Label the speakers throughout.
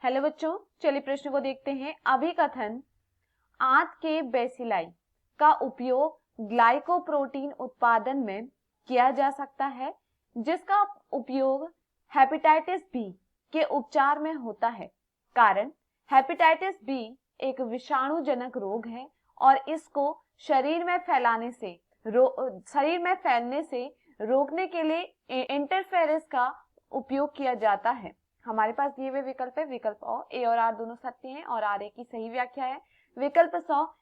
Speaker 1: Hello बच्चों, चलिए प्रश्न को देखते हैं। अभिकथन आंत के बेसिलाई का उपयोग ग्लाइकोप्रोटीन उत्पादन में किया जा सकता है, जिसका उपयोग हेपेटाइटिस बी के उपचार में होता है। कारण हेपेटाइटिस बी एक विषाणुजनक रोग है और इसको शरीर में फैलने से रोकने के लिए इंटरफेरेंस का उपयोग किया जाता है। हमारे पास दिए हुए विकल्प है, विकल्प ए और आर दोनों सत्य हैं और आर ए की सही व्याख्या है। विकल्प 100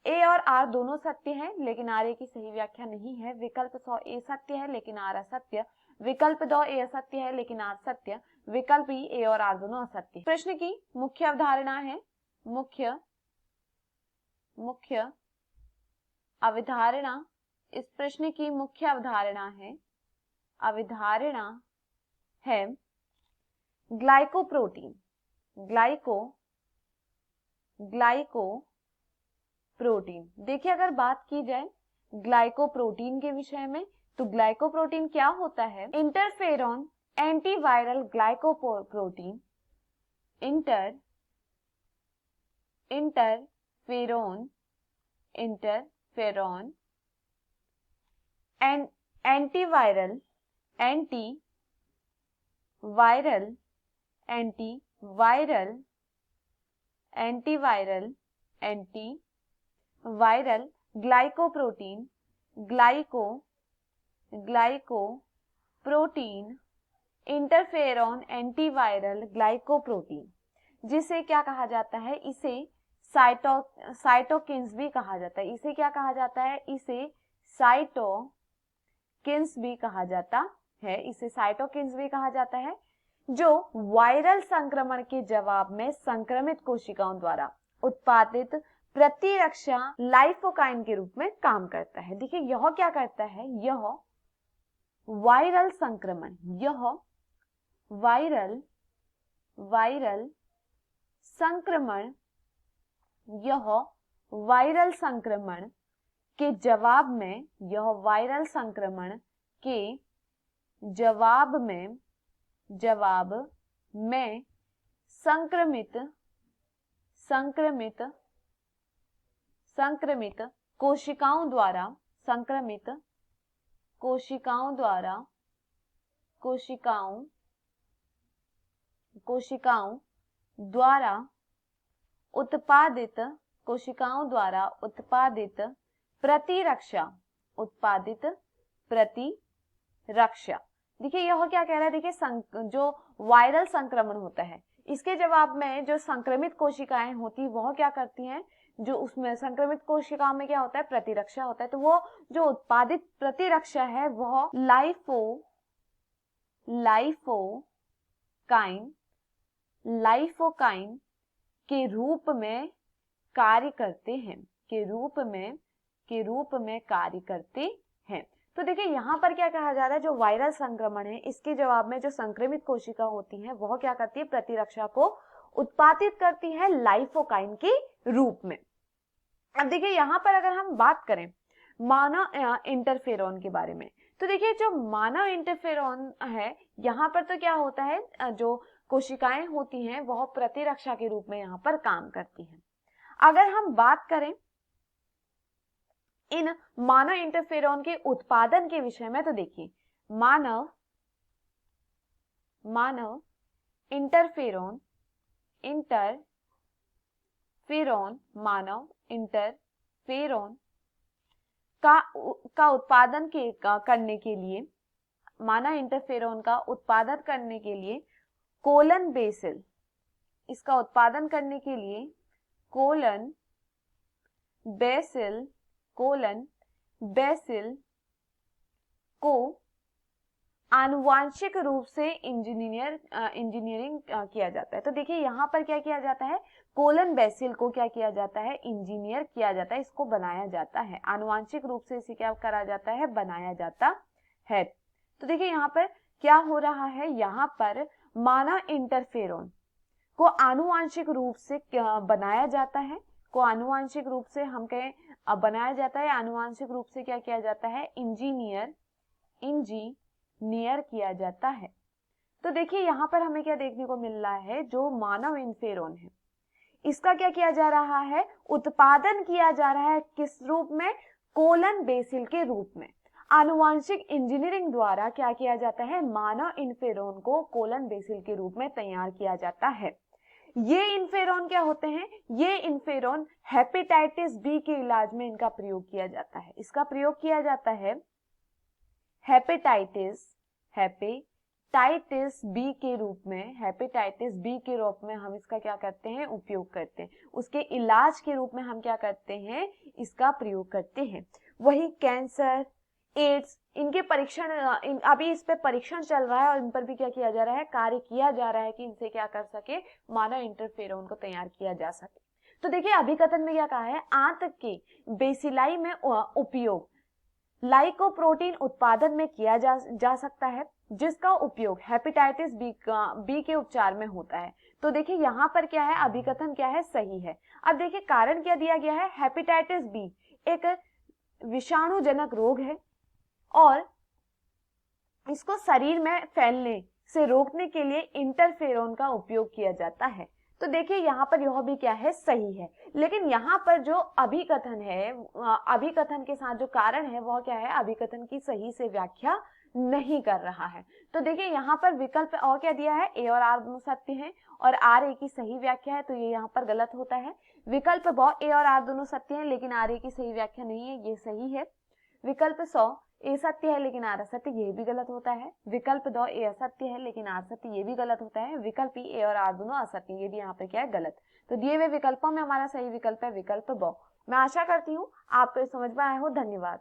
Speaker 1: ए और आर दोनों सत्य हैं, लेकिन आर ए की सही व्याख्या नहीं है। विकल्प 100 ए सत्य है लेकिन आर असत्य। विकल्प 2 ए असत्य है लेकिन आर सत्य। विकल्प ई ए और आर दोनों असत्य। प्रश्न की मुख्य अवधारणा है, मुख्य अवधारणा, इस प्रश्न की मुख्य अवधारणा है ग्लाइकोप्रोटीन। ग्लाइकोप्रोटीन देखिए, अगर बात की जाए ग्लाइकोप्रोटीन के विषय में तो ग्लाइकोप्रोटीन क्या होता है? Interferon antiviral glycoprotein, interferon antiviral glycoprotein interferon antiviral glycoprotein, जिसे क्या कहा जाता है? इसे साइटोकिन्स भी कहा जाता है। इसे क्या कहा जाता है? इसे साइटोकिन्स भी कहा जाता है, जो वायरल संक्रमण के जवाब में संक्रमित कोशिकाओं द्वारा उत्पादित प्रतिरक्षा लाइफोकाइन के रूप में काम करता है। देखिए, यह क्या करता है? यह वायरल संक्रमण के जवाब में संक्रमित कोशिकाओं द्वारा उत्पादित प्रतिरक्षा। देखिए, यह क्या कह रहा है? देखिए, जो वायरल संक्रमण होता है, इसके जवाब में जो संक्रमित कोशिकाएं होती, वह क्या करती हैं? जो उसमें संक्रमित कोशिकाओं में क्या होता है? प्रतिरक्षा होता है। तो वो जो उत्पादित प्रतिरक्षा है वह लाइफोकाइन के रूप में कार्य करते हैं। तो देखिए, यहाँ पर क्या कहा जा रहा है? जो वायरल संक्रमण है, इसके जवाब में जो संक्रमित कोशिका होती हैं वह क्या करती है? प्रतिरक्षा को उत्पादित करती है लाइफोकाइन के रूप में। अब देखिए, यहाँ पर अगर हम बात करें मानव इंटरफेरॉन के बारे में, तो देखिए, जो मानव इंटरफेरॉन है, यहाँ पर तो क्या होता है? जो कोशिकाएं होती हैं वह प्रतिरक्षा के रूप में यहाँ पर काम करती हैं। अगर हम बात करें इन मानव इंटरफेरॉन के उत्पादन के विषय में, तो देखिए, मानव इंटरफेरॉन का उत्पादन करने के लिए, मानव इंटरफेरॉन का उत्पादन करने के लिए कोलन बेसिल, इसका उत्पादन करने के लिए कोलन बेसिल को आनुवांशिक रूप से इंजीनियरिंग किया जाता है। तो देखिए, यहाँ पर क्या किया जाता है? कोलन बेसिल को क्या किया जाता है? इंजीनियर किया जाता है, इसको बनाया जाता है। आनुवांशिक रूप से इसे क्या करा जाता है? बनाया जाता है। तो देखिए, यहाँ पर क्या हो रहा है? यहाँ पर मानव इंटरफेरॉन को आनुवांशिक रूप से बनाया जाता है, आनुवांशिक रूप से क्या किया जाता है? इंजीनियर किया जाता है। तो देखिए यहाँ पर हमें क्या देखने को मिल रहा है, जो मानव इंफेरॉन है इसका क्या किया जा रहा है, उत्पादन किया जा रहा है किस रूप में, कोलन बेसिल के रूप में। आनुवांशिक इंजीनियरिंग द्वारा क्या किया जाता है, मानव इंफेरॉन को कोलन बेसिल के रूप में तैयार किया जाता है। ये इंफेरॉन क्या होते हैं, ये इंफेरॉन हेपेटाइटिस बी के इलाज में इनका प्रयोग किया जाता है। इसका प्रयोग किया जाता है हेपेटाइटिस बी के रूप में, हेपेटाइटिस बी के रूप में हम इसका क्या करते हैं, उपयोग करते हैं। उसके इलाज के रूप में हम क्या करते हैं, इसका प्रयोग करते हैं। वही कैंसर, एड्स, इनके परीक्षण अभी इस पे परीक्षण चल रहा है और इन पर भी क्या किया जा रहा है, कार्य किया जा रहा है कि इनसे क्या कर सके, मानव इंटरफेरोन को तैयार किया जा सके। तो देखिए अभिकथन में क्या कहा है, आंत के बेसिलाई में उपयोग लाइकोप्रोटीन उत्पादन में किया जा सकता है, जिसका उपयोग हेपेटाइटिस बी के उपचार में होता है। तो देखिए यहाँ पर क्या है, अभिकथन क्या है, सही है। अब देखिए कारण क्या दिया गया है, हेपेटाइटिस बी एक विषाणुजनक रोग है और इसको शरीर में फैलने से रोकने के लिए इंटरफेरोन का उपयोग किया जाता है। तो देखिए यहाँ पर यह भी क्या है, सही है। लेकिन यहाँ पर जो अभिकथन है, अभिकथन के साथ जो कारण है वह क्या है, अभिकथन की सही से व्याख्या नहीं कर रहा है। तो देखिए यहाँ पर विकल्प और क्या दिया है, ए और आर दोनों सत्य हैं और आर ए की सही व्याख्या है, तो ये यहाँ पर गलत होता है। विकल्प ब ए और आर दोनों सत्य हैं लेकिन आर ए की सही व्याख्या नहीं है, ये सही है। विकल्प 100 ए सत्य है लेकिन आर असत्य, ये भी गलत होता है। विकल्प 2 ए असत्य है लेकिन आर सत्य, ये भी गलत होता है। विकल्प ए और आर दोनों असत्य, ये भी यहाँ पे क्या है, गलत। तो दिए हुए विकल्पों में हमारा सही विकल्प है विकल्प ब। मैं आशा करती हूँ आपको समझ में आया हो। धन्यवाद।